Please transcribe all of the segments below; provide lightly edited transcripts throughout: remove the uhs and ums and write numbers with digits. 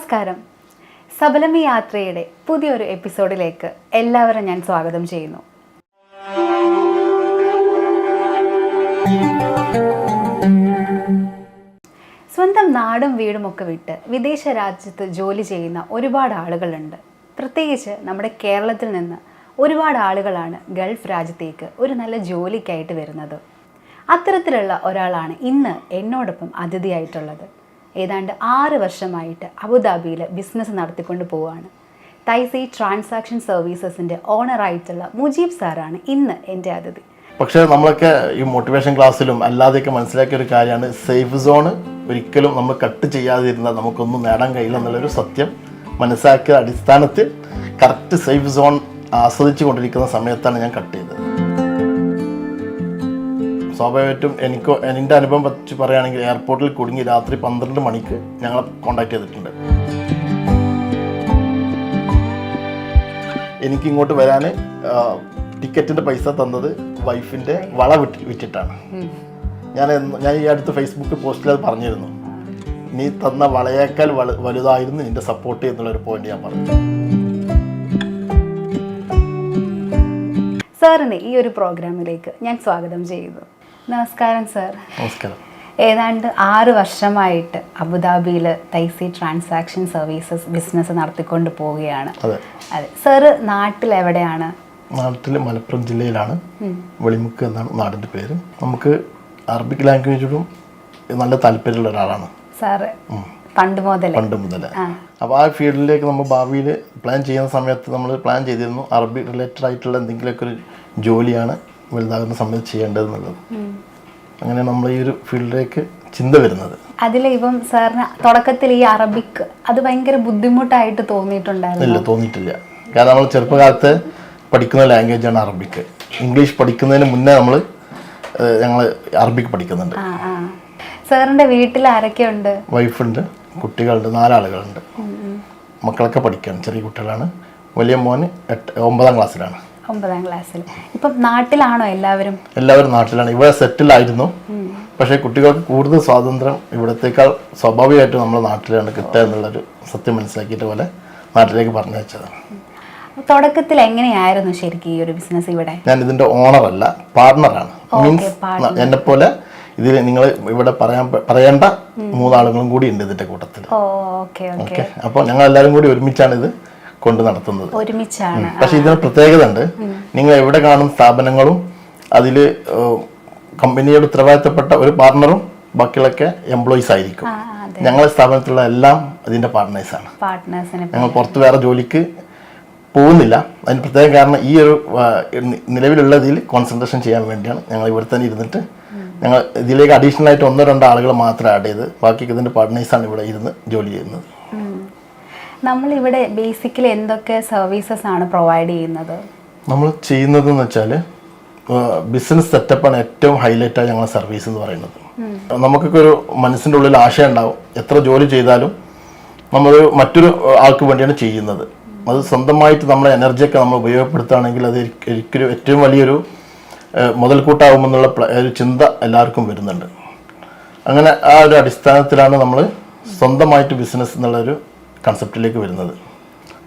നമസ്കാരം. സബലമി യാത്രയുടെ പുതിയൊരു എപ്പിസോഡിലേക്ക് എല്ലാവരും ഞാൻ സ്വാഗതം ചെയ്യുന്നു. സ്വന്തം നാടും വീടുമൊക്കെ വിട്ട് വിദേശ രാജ്യത്ത് ജോലി ചെയ്യുന്ന ഒരുപാട് ആളുകളുണ്ട്. പ്രത്യേകിച്ച് നമ്മുടെ കേരളത്തിൽ നിന്ന് ഒരുപാട് ആളുകളാണ് ഗൾഫ് രാജ്യത്തേക്ക് ഒരു നല്ല ജോലിക്കായിട്ട് വരുന്നത്. അത്തരത്തിലുള്ള ഒരാളാണ് ഇന്ന് എന്നോടൊപ്പം അതിഥിയായിട്ടുള്ളത്. ഏതാണ്ട് 6 വർഷമായിട്ട് അബുദാബിയിൽ ബിസിനസ് നടത്തിക്കൊണ്ട് പോവുകയാണ്. തൈസി ട്രാൻസാക്ഷൻ സർവീസസിൻ്റെ ഓണറായിട്ടുള്ള മുജീബ് സാറാണ് ഇന്ന് എൻ്റെ അതിഥി. പക്ഷേ നമ്മളൊക്കെ ഈ മോട്ടിവേഷൻ ക്ലാസ്സിലും അല്ലാതെയൊക്കെ മനസ്സിലാക്കിയ ഒരു കാര്യമാണ്, സേഫ് സോൺ ഒരിക്കലും നമ്മൾ കട്ട് ചെയ്യാതിരുന്നാൽ നമുക്കൊന്നും നേടാൻ കഴിയില്ല എന്നുള്ളൊരു സത്യം മനസ്സിലാക്കിയ അടിസ്ഥാനത്തിൽ കറക്റ്റ് സേഫ് സോൺ ആസ്വദിച്ചു കൊണ്ടിരിക്കുന്ന സമയത്താണ് ഞാൻ കട്ട് ചെയ്തത്. സ്വാഭാവികമായിട്ടും എൻ്റെ അനുഭവം വെച്ച് പറയുകയാണെങ്കിൽ എയർപോർട്ടിൽ കുടുങ്ങി രാത്രി 12 മണിക്ക് ഞങ്ങളെ കോൺടാക്ട് ചെയ്തിട്ടുണ്ട്. എനിക്ക് ഇങ്ങോട്ട് വരാൻ ടിക്കറ്റിൻ്റെ പൈസ തന്നത് വൈഫിൻ്റെ വള വിറ്റിട്ടാണ്. ഞാൻ ഈ അടുത്ത് ഫേസ്ബുക്ക് പോസ്റ്റിൽ അത് പറഞ്ഞിരുന്നു. നീ തന്ന വളയേക്കാൾ വലുതായിരുന്നു നിന്റെ സപ്പോർട്ട് എന്നുള്ളൊരു പോയിന്റ് ഞാൻ പറഞ്ഞു. സാറിനെ ഈ ഒരു പ്രോഗ്രാമിലേക്ക് ഞാൻ സ്വാഗതം ചെയ്യുന്നു. നമസ്കാരം സാർ. നമസ്കാരം. ഏതാണ്ട് 6 വർഷമായിട്ട് അബുദാബിയിൽ തൈസി ട്രാൻസാക്ഷൻ സർവീസസ് ബിസിനസ് നടത്തിക്കൊണ്ട് പോവുകയാണ്. അതെ സാറ് നാട്ടിൽ എവിടെയാണ്? നാട്ടിൽ മലപ്പുറം ജില്ലയിലാണ്. വെളിമുക്ക് എന്നാണ് നാടിൻ്റെ പേര്. നമുക്ക് അറബിക് ലാംഗ്വേജിലും നല്ല താല്പര്യമുള്ള ഒരാളാണ് സാറ് പണ്ട് മുതൽ. അപ്പോൾ ആ ഫീൽഡിലേക്ക് നമ്മൾ ഭാവിയിൽ പ്ലാൻ ചെയ്യുന്ന സമയത്ത് നമ്മൾ പ്ലാൻ ചെയ്തിരുന്നു അറബി റിലേറ്റഡ് ആയിട്ടുള്ള എന്തെങ്കിലുമൊക്കെ ഒരു ജോലിയാണ് വലുതാകുന്ന സമയത്ത് ചെയ്യേണ്ടതെന്നുള്ളത്. അങ്ങനെ നമ്മൾ ഈ ഒരു ഫീൽഡിലേക്ക് ചിന്ത വരുന്നത്. അതിൽ ഇപ്പം സാറിന് തുടക്കത്തിൽ ഈ അറബിക് അത് ഭയങ്കര ബുദ്ധിമുട്ടായിട്ട് തോന്നിയിട്ടുണ്ടായിരുന്നു? ഇല്ല, തോന്നിയിട്ടില്ല. കാരണം നമ്മൾ ചെറുപ്പകാലത്ത് പഠിക്കുന്ന ലാംഗ്വേജാണ് അറബിക്. ഇംഗ്ലീഷ് പഠിക്കുന്നതിന് മുന്നേ ഞങ്ങൾ അറബിക് പഠിക്കുന്നുണ്ട്. സാറിൻ്റെ വീട്ടിൽ ആരൊക്കെയുണ്ട്? വൈഫുണ്ട്, കുട്ടികളുണ്ട്, 4 ആളുകളുണ്ട്. മക്കളൊക്കെ പഠിക്കുകയാണ്, ചെറിയ കുട്ടികളാണ്. വലിയ മോന് 9ാം ക്ലാസ്സിലാണ്. 9ാം ക്ലാസ്സിൽ. ഇപ്പം നാട്ടിലാണോ എല്ലാവരും? എല്ലാവരും നാട്ടിലാണ്. ഇവിടെ സെറ്റിലായിരുന്നു. പക്ഷേ കുട്ടികൾക്ക് കൂടുതൽ സ്വാതന്ത്ര്യം ഇവിടത്തേക്കാൾ സ്വാഭാവികമായിട്ടും നമ്മുടെ നാട്ടിലാണ് കിട്ടുക എന്നുള്ളൊരു സത്യം മനസ്സിലാക്കിയിട്ട് പോലെ നാട്ടിലേക്ക് പറഞ്ഞയച്ചതാണ്. തുടക്കത്തിൽ എങ്ങനെയായിരുന്നു ശരിക്കും ഈ ഒരു ബിസിനസ്? ഇവിടെ ഞാൻ ഇതിൻ്റെ ഓണറല്ല, പാർട്ണറാണ്. മീൻസ് എന്നെപ്പോലെ ഇതിൽ നിങ്ങൾ ഇവിടെ പറയേണ്ട 3 ആളുകളും കൂടി ഉണ്ട് ഇതിൻ്റെ കൂട്ടത്തിൽ. ഓക്കെ. അപ്പോൾ ഞങ്ങൾ എല്ലാവരും കൂടി ഒരുമിച്ചാണ് ഇത് കൊണ്ട് നടത്തുന്നത്. ഒരുമിച്ചാണ്. പക്ഷെ ഇതിന് പ്രത്യേകത ഉണ്ട്. നിങ്ങൾ എവിടെ കാണുന്ന സ്ഥാപനങ്ങളും അതിൽ കമ്പനിയോട് ഉത്തരവാദിത്തപ്പെട്ട ഒരു പാർട്ണറും ബാക്കിയുള്ളൊക്കെ എംപ്ലോയീസ് ആയിരിക്കും. ഞങ്ങളുടെ സ്ഥാപനത്തിലുള്ള എല്ലാം അതിൻ്റെ പാർട്ട്നേഴ്സാണ്. ഞങ്ങൾ പുറത്ത് വേറെ ജോലിക്ക് പോകുന്നില്ല. അതിന് പ്രത്യേക കാരണം ഈ ഒരു നിലവിലുള്ളതിൽ കോൺസെൻട്രേഷൻ ചെയ്യാൻ വേണ്ടിയാണ് ഞങ്ങൾ ഇവിടെ തന്നെ ഇരുന്നിട്ട് ഞങ്ങൾ ഇതിലേക്ക് അഡീഷണൽ ആയിട്ട് 1-2 ആളുകൾ മാത്രം ആഡ് ചെയ്ത് ബാക്കി ഇതിൻ്റെ പാർട്ട്നേഴ്സാണ് ഇവിടെ ഇരുന്ന് ജോലി ചെയ്യുന്നത്. നമ്മളിവിടെ ബേസിക്കലി എന്തൊക്കെ സർവീസസ് ആണ് പ്രൊവൈഡ് ചെയ്യുന്നത്? നമ്മൾ ചെയ്യുന്നതെന്ന് വെച്ചാൽ ബിസിനസ് സെറ്റപ്പാണ് ഏറ്റവും ഹൈലൈറ്റായി ഞങ്ങളുടെ സർവീസ് എന്ന് പറയുന്നത്. നമുക്കൊക്കെ ഒരു മനസ്സിൻ്റെ ഉള്ളിൽ ആശയം ഉണ്ടാവും, എത്ര ജോലി ചെയ്താലും നമ്മൾ മറ്റൊരു ആൾക്ക് വേണ്ടിയാണ് ചെയ്യുന്നത്. അത് സ്വന്തമായിട്ട് നമ്മളെ എനർജിയൊക്കെ നമ്മൾ ഉപയോഗപ്പെടുത്തുകയാണെങ്കിൽ അത് ഒരിക്കലും ഏറ്റവും വലിയൊരു മുതൽക്കൂട്ടാവുമെന്നുള്ള ഒരു ചിന്ത എല്ലാവർക്കും വരുന്നുണ്ട്. അങ്ങനെ ആ ഒരു അടിസ്ഥാനത്തിലാണ് നമ്മൾ സ്വന്തമായിട്ട് ബിസിനസ് എന്നുള്ളൊരു കൺസെപ്റ്റിലേക്ക് വരുന്നത്.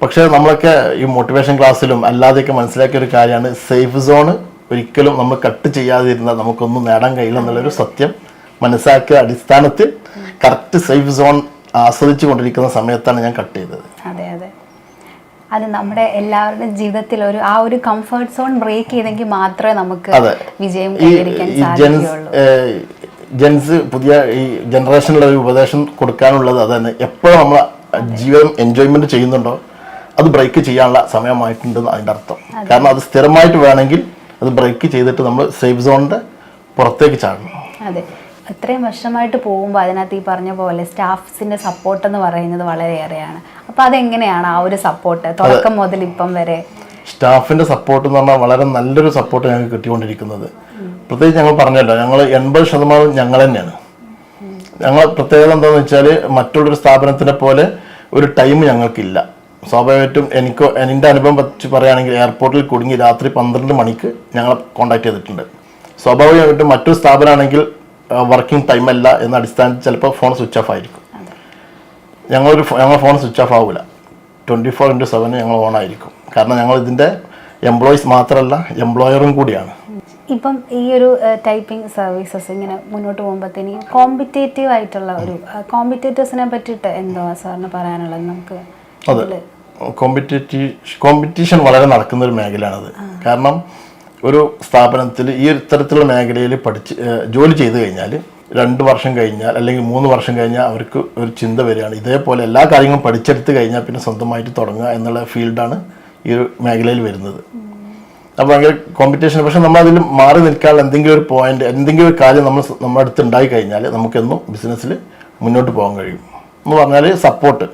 പക്ഷേ നമ്മളൊക്കെ ഈ മോട്ടിവേഷൻ ക്ലാസ്സിലും അല്ലാതെയൊക്കെ മനസ്സിലാക്കിയ ഒരു കാര്യമാണ്, സേഫ് സോൺ ഒരിക്കലും നമ്മൾ കട്ട് ചെയ്യാതിരുന്നാൽ നമുക്കൊന്നും നേടാൻ കഴിയില്ല എന്നുള്ളൊരു സത്യം മനസ്സിലാക്കിയ അടിസ്ഥാനത്തിൽ കറക്റ്റ് സേഫ് സോൺ ആസ്വദിച്ചു കൊണ്ടിരിക്കുന്ന സമയത്താണ് ഞാൻ കട്ട് ചെയ്തത്. അതെ. അത് നമ്മുടെ എല്ലാവരുടെയും ജീവിതത്തിൽ ആ ഒരു കംഫർട്ട് സോൺ ബ്രേക്ക് ചെയ്തെങ്കിൽ മാത്രമേ നമുക്ക് വിജയം കൈവരിക്കാൻ സാധിക്കുകയുള്ളൂ. ജെൻസ് പുതിയ ഈ ജനറേഷനിലുള്ള ഒരു ഉപദേശം കൊടുക്കാനുള്ളത് അതന്നെ. എപ്പോഴും നമ്മൾ ജീവിതം എൻജോയ്മെന്റ് ചെയ്യുന്നുണ്ടോ അത് ബ്രേക്ക് ചെയ്യാനുള്ള സമയമായിട്ടുണ്ടെന്ന് അതിൻ്റെ അർത്ഥം. കാരണം അത് സ്ഥിരമായിട്ട് വേണമെങ്കിൽ അത് ബ്രേക്ക് ചെയ്തിട്ട് നമ്മൾ സേഫ് സോണിന്റെ പുറത്തേക്ക് ചാടണം. അതെ. ഇത്രയും വർഷമായിട്ട് പോകുമ്പോൾ അതിനകത്ത് ഈ പറഞ്ഞ പോലെ സ്റ്റാഫ്സിന്റെ സപ്പോർട്ട് എന്ന് പറയുന്നത് വളരെയേറെയാണ്. അപ്പോൾ അതെങ്ങനെയാണ് ആ ഒരു സപ്പോർട്ട് തുടക്കം മുതൽ ഇപ്പം വരെ? സ്റ്റാഫിന്റെ സപ്പോർട്ട് എന്ന് പറഞ്ഞാൽ വളരെ നല്ലൊരു സപ്പോർട്ട് ഞങ്ങൾക്ക് കിട്ടിക്കൊണ്ടിരിക്കുന്നത്. പ്രത്യേകിച്ച് ഞങ്ങൾ പറഞ്ഞല്ലോ, ഞങ്ങൾ 80% ഞങ്ങൾ തന്നെയാണ്. ഞങ്ങൾ പ്രത്യേകത എന്താണെന്ന് വെച്ചാൽ മറ്റുള്ളൊരു സ്ഥാപനത്തിനെ പോലെ ഒരു ടൈം ഞങ്ങൾക്കില്ല. സ്വാഭാവികമായിട്ടും എൻ്റെ അനുഭവം വെച്ച് പറയുകയാണെങ്കിൽ എയർപോർട്ടിൽ കുടുങ്ങി രാത്രി 12 മണിക്ക് ഞങ്ങളെ കോൺടാക്ട് ചെയ്തിട്ടുണ്ട്. സ്വാഭാവികമായിട്ടും മറ്റൊരു സ്ഥാപനമാണെങ്കിൽ വർക്കിംഗ് ടൈം അല്ല എന്ന അടിസ്ഥാനത്തിൽ ചിലപ്പോൾ ഫോൺ സ്വിച്ച് ഓഫ് ആയിരിക്കും. ഞങ്ങളുടെ ഫോൺ സ്വിച്ച് ഓഫ് ആവില്ല. 24/7 ഞങ്ങൾ ഓൺ ആയിരിക്കും. കാരണം ഞങ്ങൾ ഇതിൻ്റെ എംപ്ലോയീസ് മാത്രമല്ല, എംപ്ലോയറും കൂടിയാണ്. ഇപ്പം ഈ ഒരു ടൈപ്പിംഗ് സർവീസസ് ഇങ്ങനെ മുന്നോട്ട് പോകുമ്പോഴത്തേന് കോമ്പറ്റേറ്റീവ് ആയിട്ടുള്ള ഒരു കോമ്പറ്റേറ്റേഴ്സിനെ പറ്റിയിട്ട് എന്തോ സാറിന് പറയാനുള്ളത്? നമുക്ക് അതെ, കോമ്പറ്റീഷൻ വളരെ നടക്കുന്ന ഒരു മേഖലയാണത്. കാരണം ഒരു സ്ഥാപനത്തിൽ ഈ ഇത്തരത്തിലുള്ള മേഖലയിൽ ജോലി ചെയ്ത് കഴിഞ്ഞാൽ 2 വർഷം കഴിഞ്ഞാൽ അല്ലെങ്കിൽ 3 വർഷം കഴിഞ്ഞാൽ അവർക്ക് ഒരു ചിന്ത വരികയാണ്, ഇതേപോലെ എല്ലാ കാര്യങ്ങളും പഠിച്ചെടുത്ത് കഴിഞ്ഞാൽ പിന്നെ സ്വന്തമായിട്ട് തുടങ്ങുക എന്നുള്ള ഫീൽഡാണ് ഈ ഒരു മേഖലയിൽ വരുന്നത്. അപ്പോൾ ഭയങ്കര കോമ്പറ്റീഷൻ. പക്ഷെ നമ്മൾ അതിൽ മാറി നിൽക്കാനുള്ള എന്തെങ്കിലും ഒരു പോയിന്റ്, എന്തെങ്കിലും ഒരു കാര്യം നമ്മുടെ അടുത്ത് ഉണ്ടായി കഴിഞ്ഞാൽ നമുക്കെന്നും ബിസിനസ്സിൽ മുന്നോട്ട് പോകാൻ കഴിയും. എന്ന് പറഞ്ഞാൽ സപ്പോർട്ട്.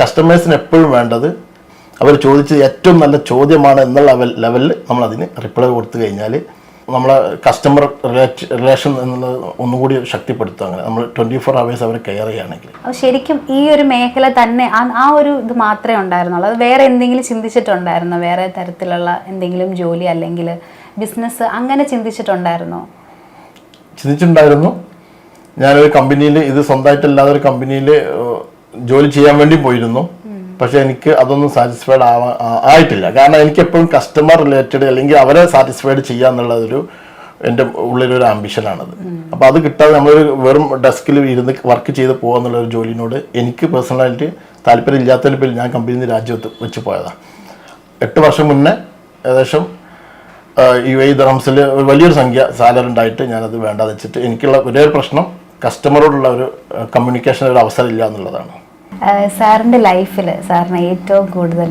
കസ്റ്റമേഴ്സിന് എപ്പോഴും വേണ്ടത് അവർ ചോദിച്ചത് ഏറ്റവും നല്ല ചോദ്യമാണ് എന്നുള്ള ലെവലിൽ നമ്മളതിന് റിപ്ലൈ കൊടുത്തു കഴിഞ്ഞാൽ നമ്മളെ കസ്റ്റമർ റിലേഷൻ എന്നുള്ളത് ഒന്നുകൂടി ശക്തിപ്പെടുത്തും. അങ്ങനെ നമ്മൾ 24 hours അവരെ കെയർ ചെയ്യുകയാണെങ്കിൽ. ശരിക്കും ഈ ഒരു മേഖല തന്നെ ആ ഒരു ഇത് മാത്രമേ ഉണ്ടായിരുന്നുള്ളൂ? അത് വേറെ എന്തെങ്കിലും ചിന്തിച്ചിട്ടുണ്ടായിരുന്നോ? വേറെ തരത്തിലുള്ള എന്തെങ്കിലും ജോലി അല്ലെങ്കിൽ ബിസിനസ് അങ്ങനെ ചിന്തിച്ചിട്ടുണ്ടായിരുന്നോ? ചിന്തിച്ചിട്ടുണ്ടായിരുന്നു. ഞാനൊരു കമ്പനിയിൽ, ഇത് സ്വന്തമായിട്ടല്ലാതെ ഒരു കമ്പനിയിൽ ജോലി ചെയ്യാൻ വേണ്ടി പോയിരുന്നു. പക്ഷെ എനിക്ക് അതൊന്നും സാറ്റിസ്ഫൈഡ് ആയിട്ടില്ല. കാരണം എനിക്ക് എപ്പോഴും കസ്റ്റമർ റിലേറ്റഡ് അല്ലെങ്കിൽ അവരെ സാറ്റിസ്ഫൈഡ് ചെയ്യുക എന്നുള്ളതൊരു എൻ്റെ ഉള്ളിലൊരു ആംബിഷനാണത്. അപ്പോൾ അത് കിട്ടാതെ നമ്മളൊരു വെറും ഡെസ്കിൽ ഇരുന്ന് വർക്ക് ചെയ്ത് പോകുക എന്നുള്ളൊരു ജോലിനോട് എനിക്ക് പേഴ്സണലായിട്ട് താല്പര്യം ഇല്ലാത്തതിന് പേരിൽ ഞാൻ കമ്പനിയിൽ നിന്ന് രാജിവെച്ച് പോയതാണ്. 8 വർഷം മുന്നേ ഏകദേശം UAE ദിർഹംസിൽ ഒരു വലിയൊരു സംഖ്യ സാലറി ഉണ്ടായിട്ട് ഞാനത് വേണ്ടാന്ന് വെച്ചിട്ട്, എനിക്കുള്ള ഒരേ ഒരു പ്രശ്നം കസ്റ്റമറോടുള്ള ഒരു കമ്മ്യൂണിക്കേഷൻ ഒരു അവസരം ഇല്ല എന്നുള്ളതാണ്. സാറിൻ്റെ ലൈഫിൽ സാറിനെ ഏറ്റവും കൂടുതൽ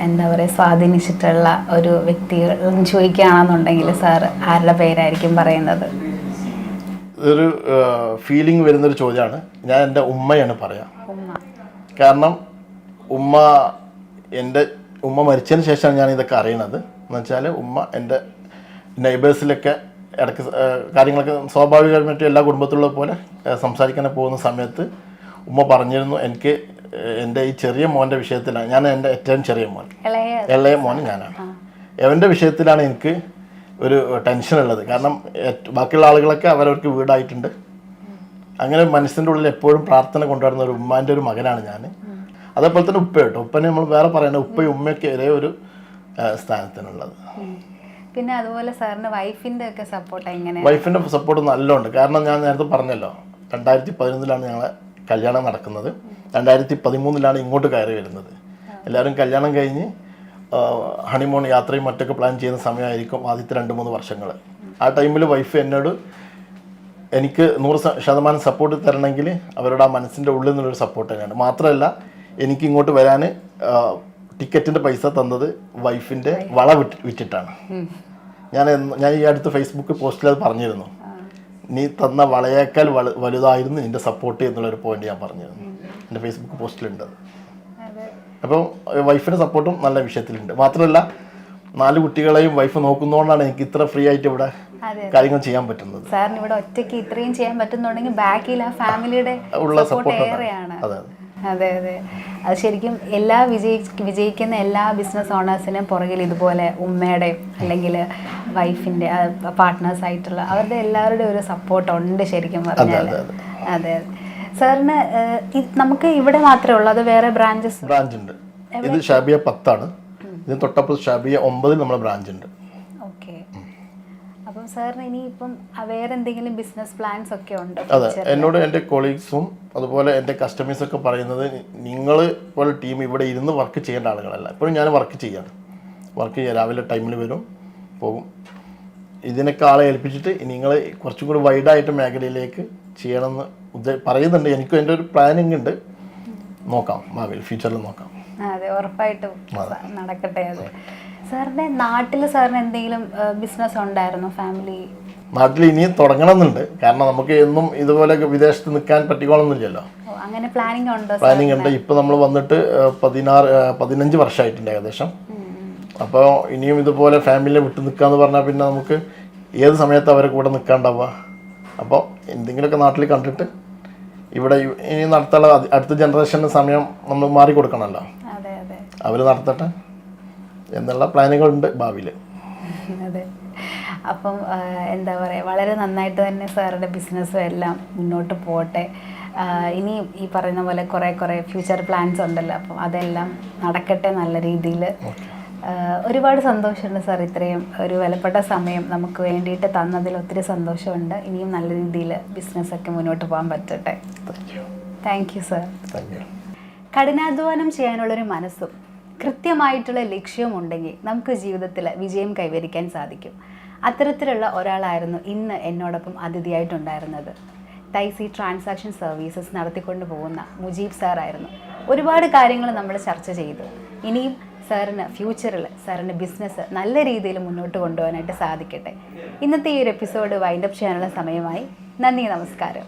എന്താ പറയുക സ്വാധീനിച്ചിട്ടുള്ള ഒരു വ്യക്തികൾ ചോദിക്കുകയാണെന്നുണ്ടെങ്കിൽ സാർ ആരുടെ പേരായിരിക്കും പറയുന്നത്? ഇതൊരു ഫീലിംഗ് വരുന്നൊരു ചോദ്യമാണ്. ഞാൻ എൻ്റെ ഉമ്മയാണ് പറയാം. കാരണം ഉമ്മ മരിച്ചതിന് ശേഷമാണ് ഞാൻ ഇതൊക്കെ അറിയണത്. എന്ന് വെച്ചാൽ ഉമ്മ എൻ്റെ നെയ്ബേഴ്സിലൊക്കെ ഇടയ്ക്ക് കാര്യങ്ങളൊക്കെ സ്വാഭാവികമായിട്ടും എല്ലാ കുടുംബത്തിലുള്ള പോലെ സംസാരിക്കാൻ പോകുന്ന സമയത്ത് ഉമ്മ പറഞ്ഞിരുന്നു, എനിക്ക് എൻ്റെ ഈ ചെറിയ മോൻ്റെ വിഷയത്തിലാണ്, ഞാൻ എൻ്റെ ഏറ്റവും ചെറിയ മോൻ, ഇളയ മോൻ ഞാനാണ്, അവൻ്റെ വിഷയത്തിലാണ് എനിക്ക് ഒരു ടെൻഷൻ ഉള്ളത്. കാരണം ബാക്കിയുള്ള ആളുകളൊക്കെ അവരവർക്ക് വീടായിട്ടുണ്ട്. അങ്ങനെ മനസ്സിൻ്റെ ഉള്ളിൽ എപ്പോഴും പ്രാർത്ഥന കൊണ്ടുവരുന്ന ഒരു ഉമ്മാൻ്റെ ഒരു മകനാണ് ഞാൻ. അതേപോലെ തന്നെ ഉപ്പ കേട്ടോ, ഉപ്പനെ നമ്മൾ വേറെ പറയണ ഉപ്പയും ഉമ്മയൊക്കെ ഒരേ ഒരു സ്ഥാനത്തിനുള്ളത്. പിന്നെ അതുപോലെ സാറിന് വൈഫിൻ്റെ ഒക്കെ സപ്പോർട്ട് എങ്ങനെ? വൈഫിൻ്റെ സപ്പോർട്ട് നല്ലോണ്ട്. കാരണം ഞാൻ നേരത്തെ പറഞ്ഞല്ലോ 2011 ഞങ്ങളെ കല്യാണം നടക്കുന്നത്. 2013 ഇങ്ങോട്ട് കയറി വരുന്നത്. എല്ലാവരും കല്യാണം കഴിഞ്ഞ് ഹണിമൂൺ യാത്രയും മറ്റൊക്കെ പ്ലാൻ ചെയ്യുന്ന സമയമായിരിക്കും ആദ്യത്തെ 2-3 വർഷങ്ങൾ. ആ ടൈമിൽ വൈഫ് എന്നോട് എനിക്ക് 100% സപ്പോർട്ട് തരണമെങ്കിൽ അവരുടെ ആ മനസ്സിൻ്റെ ഉള്ളിൽ നിന്നുള്ളൊരു സപ്പോർട്ട് തന്നെയാണ്. മാത്രമല്ല എനിക്ക് ഇങ്ങോട്ട് വരാൻ ടിക്കറ്റിൻ്റെ പൈസ തന്നത് വൈഫിൻ്റെ വള വിറ്റിട്ടാണ്. ഞാൻ ഈ അടുത്ത് ഫേസ്ബുക്ക് പോസ്റ്റിൽ അത് പറഞ്ഞിരുന്നു. നീ തന്ന വളയേക്കാൾ വലുതായിരുന്നു നിന്റെ സപ്പോർട്ട് എന്നുള്ളൊരു പോയിന്റ് ഞാൻ പറഞ്ഞിരുന്നു. എൻ്റെ ഫേസ്ബുക്ക് പോസ്റ്റിലുണ്ട്. അപ്പോൾ വൈഫിൻ്റെ സപ്പോർട്ടും നല്ല വിഷയത്തിലുണ്ട്. മാത്രമല്ല 4 കുട്ടികളെയും വൈഫ് നോക്കുന്നതുകൊണ്ടാണ് എനിക്ക് ഇത്ര ഫ്രീ ആയിട്ട് ഇവിടെ കാര്യങ്ങൾ ചെയ്യാൻ പറ്റുന്നത്. സാറിന് ഇവിടെ ഒറ്റയ്ക്ക് ഇത്രയും ചെയ്യാൻ പറ്റുന്നുണ്ടെങ്കിൽ ബാക്കിൽ ആ ഫാമിലിയുടെ ഉള്ള സപ്പോർട്ട് ഏറെയാണ്. അതെ അതെ, അത് ശരിക്കും വിജയിക്കുന്ന എല്ലാ ബിസിനസ് ഓണേഴ്സിനും പുറകിൽ ഇതുപോലെ ഉമ്മയുടെ അല്ലെങ്കിൽ വൈഫിൻ്റെ പാർട്ട്നേഴ്സ് ആയിട്ടുള്ള അവരുടെ എല്ലാവരുടെയും ഒരു സപ്പോർട്ട് ഉണ്ട് ശരിക്കും പറഞ്ഞാൽ. അതെ, സാറിന് നമുക്ക് ഇവിടെ മാത്രമേ ഉള്ളൂ അത് വേറെ ബ്രാഞ്ച് ഉണ്ട്? ഇത് ഷാബിയ 10 ആണ്. ഇതിന് തൊട്ടപ്പുറത്ത് ഷാബിയ 9 നമ്മുടെ ബ്രാഞ്ച് ഉണ്ട്. ഓക്കെ, അപ്പം സാറിന് ഇനിയിപ്പം വേറെ എന്തെങ്കിലും ബിസിനസ് പ്ലാൻസ് ഒക്കെ ഉണ്ടോ? അതെ, എന്നോട് എൻ്റെ കൊളീഗ്സും അതുപോലെ എൻ്റെ കസ്റ്റമേഴ്സൊക്കെ പറയുന്നത്, നിങ്ങൾ പോലെ ടീം ഇവിടെ ഇരുന്ന് വർക്ക് ചെയ്യേണ്ട ആളുകളല്ല. ഇപ്പോഴും ഞാൻ വർക്ക് ചെയ്യാം, രാവിലെ ടൈമിൽ വരും പോകും. ഇതിനൊക്കെ ആളെ ഏൽപ്പിച്ചിട്ട് നിങ്ങൾ കുറച്ചും കൂടി വൈഡായിട്ട് മേഖലയിലേക്ക് ചെയ്യണമെന്ന് പറയുന്നുണ്ട്. എനിക്കും എൻ്റെ ഒരു പ്ലാനിങ് ഉണ്ട്. നോക്കാം, ഭാവിയിൽ ഫ്യൂച്ചറിൽ നോക്കാം. അതെ, ഉറപ്പായിട്ടും നടക്കട്ടെ. അത് സാറിൻ്റെ നാട്ടിൽ സാറിന് എന്തെങ്കിലും ബിസിനസ് ഉണ്ടായിരുന്നോ? ഫാമിലി നാട്ടിൽ ഇനിയും തുടങ്ങണമെന്നുണ്ട്. കാരണം നമുക്ക് എന്നും ഇതുപോലെ വിദേശത്ത് നിൽക്കാൻ പറ്റിക്കോളൊന്നുമില്ലല്ലോ. അങ്ങനെ പ്ലാനിങ് ഉണ്ട്. ഇപ്പം നമ്മൾ വന്നിട്ട് 15 വർഷമായിട്ടുണ്ട് ഏകദേശം. അപ്പോൾ ഇനിയും ഇതുപോലെ ഫാമിലിയെ വിട്ടു നിൽക്കാന്ന് പറഞ്ഞാൽ പിന്നെ നമുക്ക് ഏത് സമയത്ത് അവരെ കൂടെ നിൽക്കാണ്ടാവുക. അപ്പോൾ എന്തെങ്കിലുമൊക്കെ നാട്ടിൽ കണ്ടിട്ട് ഇവിടെ ഇനി നടത്താനുള്ള അടുത്ത ജനറേഷന് സമയം നമ്മൾ മാറി കൊടുക്കണമല്ലോ. അവർ നടത്തട്ടെ എന്നുള്ള പ്ലാനുകളുണ്ട് ഭാവിയിൽ. അതെ, അപ്പം എന്താ പറയുക, വളരെ നന്നായിട്ട് തന്നെ സാറുടെ ബിസിനസ്സും എല്ലാം മുന്നോട്ട് പോകട്ടെ. ഇനിയും ഈ പറയുന്ന പോലെ കുറേ ഫ്യൂച്ചർ പ്ലാൻസ് ഉണ്ടല്ലോ, അപ്പം അതെല്ലാം നടക്കട്ടെ നല്ല രീതിയിൽ. ഒരുപാട് സന്തോഷമുണ്ട് സാർ, ഇത്രയും ഒരു വിലപ്പെട്ട സമയം നമുക്ക് വേണ്ടിയിട്ട് തന്നതിൽ ഒത്തിരി സന്തോഷമുണ്ട്. ഇനിയും നല്ല രീതിയിൽ ബിസിനസ്സൊക്കെ മുന്നോട്ട് പോകാൻ പറ്റട്ടെ. Thank you sir. കഠിനാധ്വാനം ചെയ്യാനുള്ളൊരു മനസ്സും കൃത്യമായിട്ടുള്ള ലക്ഷ്യവും ഉണ്ടെങ്കിൽ നമുക്ക് ജീവിതത്തിൽ വിജയം കൈവരിക്കാൻ സാധിക്കും. അത്തരത്തിലുള്ള ഒരാളായിരുന്നു ഇന്ന് എന്നോടൊപ്പം അതിഥിയായിട്ടുണ്ടായിരുന്നത്. തൈസി ട്രാൻസാക്ഷൻ സർവീസസ് നടത്തിക്കൊണ്ട് പോകുന്ന മുജീബ് സാറായിരുന്നു. ഒരുപാട് കാര്യങ്ങൾ നമ്മൾ ചർച്ച ചെയ്തു. ഇനിയും സാറിന് ഫ്യൂച്ചറിൽ സാറിൻ്റെ ബിസിനസ് നല്ല രീതിയിൽ മുന്നോട്ട് കൊണ്ടുപോകാനായിട്ട് സാധിക്കട്ടെ. ഇന്നത്തെ ഈ ഒരു എപ്പിസോഡ് വൈൻഡപ്പ് ചെയ്യാനുള്ള സമയമായി. നന്ദി, നമസ്കാരം.